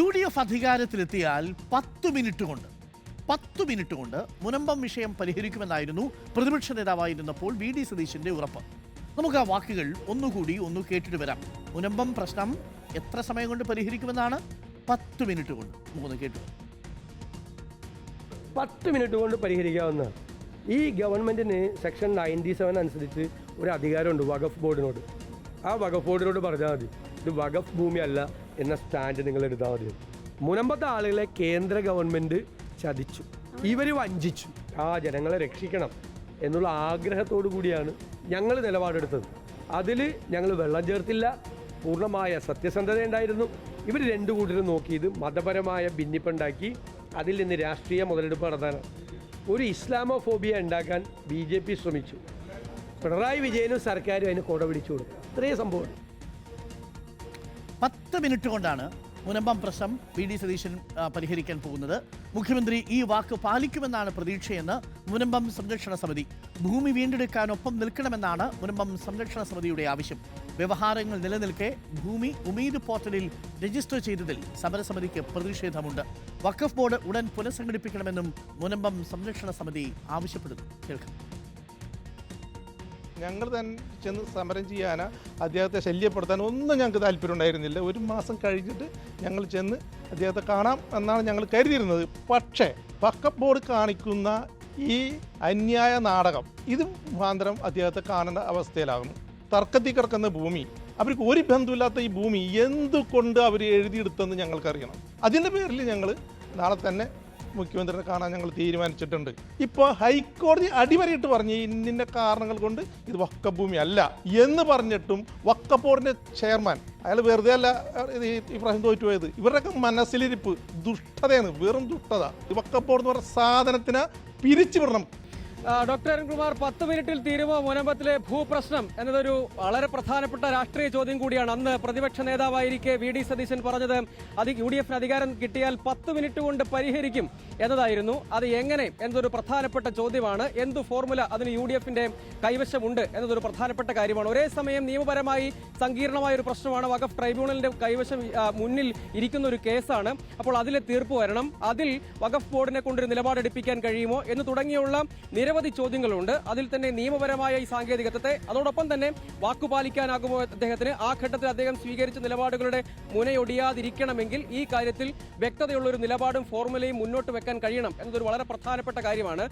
UDF അധികാരത്തിലെത്തിയാൽ 10 minute കൊണ്ട് മുനമ്പം വിഷയം പരിഹരിക്കുമെന്നായിരുന്നു പ്രതിപക്ഷ നേതാവായിരുന്നപ്പോൾ വി ഡി സതീശന്റെ ഉറപ്പ്. നമുക്ക് ആ വാക്കുകൾ ഒന്നുകൂടി കേട്ടിട്ട് വരാം. മുനമ്പം പ്രശ്നം എത്ര സമയം കൊണ്ട് പരിഹരിക്കുമെന്നാണ്? 10 മിനിറ്റ് കൊണ്ട്. നമുക്ക് കേട്ടു. 10 മിനിറ്റ് കൊണ്ട് പരിഹരിക്കാവുന്നതാണ്. ഈ ഗവൺമെൻറ്റിന് സെക്ഷൻ 97 അനുസരിച്ച് ഒരു അധികാരമുണ്ട് വഖഫ് ബോർഡിനോട്. ആ വഖഫ് ബോർഡിനോട് പറഞ്ഞാൽ മതി, ഇത് വഖഫ് ഭൂമിയല്ല എന്ന സ്റ്റാൻഡ് നിങ്ങൾ എടുത്താൽ മതി. മുനമ്പത്തെ ആളുകളെ കേന്ദ്ര ഗവൺമെൻറ് ചതിച്ചു, ഇവർ വഞ്ചിച്ചു. ആ ജനങ്ങളെ രക്ഷിക്കണം എന്നുള്ള ആഗ്രഹത്തോടു കൂടിയാണ് ഞങ്ങൾ നിലപാടെടുത്തത്. അതിൽ ഞങ്ങൾ വെള്ളം ചേർത്തില്ല, പൂർണ്ണമായ സത്യസന്ധത ഉണ്ടായിരുന്നു. ഇവർ രണ്ടു കൂട്ടരും നോക്കിയത് മതപരമായ ഭിന്നിപ്പുണ്ടാക്കി അതിൽ നിന്ന് രാഷ്ട്രീയ മുതലെടുപ്പ് നടത്താനാണ്. ഒരു ഇസ്ലാമോഫോബിയ ഉണ്ടാക്കാൻ BJP ശ്രമിച്ചു. പിണറായി വിജയനും സർക്കാരും അതിന് കൊട പിടിച്ചു കൊടുത്തു. ഇത്രയും സംഭവം. 10 മിനിറ്റ് കൊണ്ടാണ് മുനമ്പം പ്രശ്നം വി ഡി സതീശൻ പരിഹരിക്കാൻ പോകുന്നത്. മുഖ്യമന്ത്രി ഈ വാക്ക് പാലിക്കുമെന്നാണ് പ്രതീക്ഷയെന്ന് മുനമ്പം സംരക്ഷണ സമിതി. ഭൂമി വീണ്ടെടുക്കാനൊപ്പം നിൽക്കണമെന്നാണ് മുനമ്പം സംരക്ഷണ സമിതിയുടെ ആവശ്യം. വ്യവഹാരങ്ങൾ നിലനിൽക്കെ ഭൂമി ഉമീദ് പോർട്ടലിൽ രജിസ്റ്റർ ചെയ്തതിൽ സമരസമിതിക്ക് പ്രതിഷേധമുണ്ട്. വഖഫ് ബോർഡ് ഉടൻ പുനഃസംഘടിപ്പിക്കണമെന്നും മുനമ്പം സംരക്ഷണ സമിതി ആവശ്യപ്പെടുന്നു. കേൾക്കാം. ഞങ്ങൾ തന്നെ ചെന്ന് സമരം ചെയ്യാനോ അദ്ദേഹത്തെ ശല്യപ്പെടുത്താനോ ഒന്നും ഞങ്ങൾക്ക് താല്പര്യം ഉണ്ടായിരുന്നില്ല. 1 മാസം കഴിഞ്ഞിട്ട് ഞങ്ങൾ ചെന്ന് അദ്ദേഹത്തെ കാണാം എന്നാണ് ഞങ്ങൾ കരുതിയിരുന്നത്. പക്ഷേ വഖഫ് ബോർഡ് കാണിക്കുന്ന ഈ അന്യായ നാടകം ഇത് മുഖാന്തരം അദ്ദേഹത്തെ കാണേണ്ട അവസ്ഥയിലാകുന്നു. തർക്കത്തിൽ കിടക്കുന്ന ഭൂമി, അവർക്ക് ഒരു ബന്ധമില്ലാത്ത ഈ ഭൂമി എന്തുകൊണ്ട് അവർ എഴുതിയെടുത്തെന്ന് ഞങ്ങൾക്കറിയണം. അതിൻ്റെ പേരിൽ ഞങ്ങൾ നാളെ തന്നെ മുഖ്യമന്ത്രിയെ കാണാൻ ഞങ്ങൾ തീരുമാനിച്ചിട്ടുണ്ട്. ഇപ്പോൾ ഹൈക്കോടതി അടിവരയിട്ട് പറഞ്ഞ് ഇന്ന കാരണങ്ങൾ കൊണ്ട് ഇത് വഖഫ് ഭൂമി അല്ല എന്ന് പറഞ്ഞിട്ടും വഖഫ് ബോർഡിൻ്റെ ചെയർമാൻ അയാൾ വെറുതെ അല്ല ഈ പ്രാവശ്യം തോറ്റുപോയത്. ഇവരുടെയൊക്കെ മനസ്സിലിരിപ്പ് ദുഷ്ടതയാണ്, വെറും ദുഷ്ടത. വഖഫ് ബോർഡ് എന്ന് പറഞ്ഞ സാധനത്തിന് പിരിച്ചുവിടണം. ഡോക്ടർ അരുൺകുമാർ, 10 മിനിറ്റിൽ തീരുമോ മുനമ്പത്തിലെ ഭൂപ്രശ്നം എന്നതൊരു വളരെ പ്രധാനപ്പെട്ട രാഷ്ട്രീയ ചോദ്യം കൂടിയാണ്. അന്ന് പ്രതിപക്ഷ നേതാവായിരിക്കെ വി ഡി സതീശൻ പറഞ്ഞത് UDF അധികാരം കിട്ടിയാൽ 10 മിനിറ്റ് കൊണ്ട് പരിഹരിക്കും എന്നതായിരുന്നു. അത് എങ്ങനെ എന്നതൊരു പ്രധാനപ്പെട്ട ചോദ്യമാണ്. എന്തു ഫോർമുല അതിന് UDFന്റെ കൈവശമുണ്ട് എന്നതൊരു പ്രധാനപ്പെട്ട കാര്യമാണ്. ഒരേ സമയം നിയമപരമായി സങ്കീർണമായ ഒരു പ്രശ്നമാണ്. വഖഫ് ട്രൈബ്യൂണലിന്റെ കൈവശം മുന്നിൽ ഇരിക്കുന്ന ഒരു കേസാണ്. അപ്പോൾ അതിലെ തീർപ്പ് വരണം. അതിൽ വഖഫ് ബോർഡിനെ കൊണ്ടൊരു നിലപാടെടുപ്പിക്കാൻ കഴിയുമോ എന്ന് തുടങ്ങിയുള്ള നിരവധി ചോദ്യങ്ങളുണ്ട്. അതിൽ തന്നെ നിയമപരമായ ഈ സാങ്കേതികത്വത്തെ അതോടൊപ്പം തന്നെ വാക്കുപാലിക്കാനാകുമോ അദ്ദേഹത്തിന്? ആ ഘട്ടത്തിൽ അദ്ദേഹം സ്വീകരിച്ച നിലപാടുകളുടെ മുനയൊടിയാതിരിക്കണമെങ്കിൽ ഈ കാര്യത്തിൽ വ്യക്തതയുള്ള ഒരു നിലപാടും ഫോർമുലയും മുന്നോട്ട് വെക്കാൻ കഴിയണം എന്നതൊരു വളരെ പ്രധാനപ്പെട്ട കാര്യമാണ്.